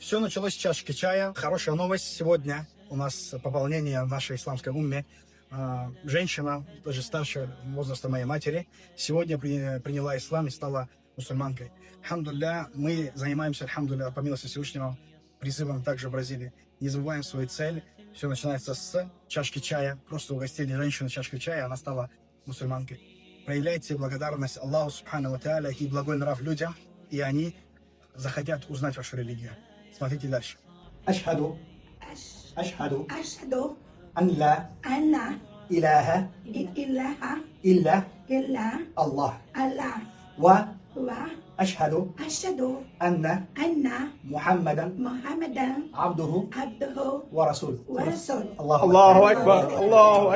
Все началось с чашки чая. Хорошая новость. Сегодня у нас пополнение в нашей исламской умме. Женщина, даже старше возраста моей матери, сегодня приняла ислам и стала мусульманкой. Алхамдулилля, мы занимаемся, алхамдулилля, по милости Всевышнего, призывом также в Бразилии. Не забываем свою цель. Все начинается с чашки чая. Просто угостили женщину чашкой чая, она стала мусульманкой. Проявляйте благодарность Аллаху Субхану ва Тааля и благой нрав людям, и они захотят узнать вашу религию. Смотрите дальше. Ашхаду. Ашхаду. أشهد Ан ла أن иляха إله илля إلا Аллах. الله Ва وأشهد ашхаду анна أن Мухаммадан محمدا абдуху عبده ва расуль. ورسوله Аллаху الله أكبر الله أكبر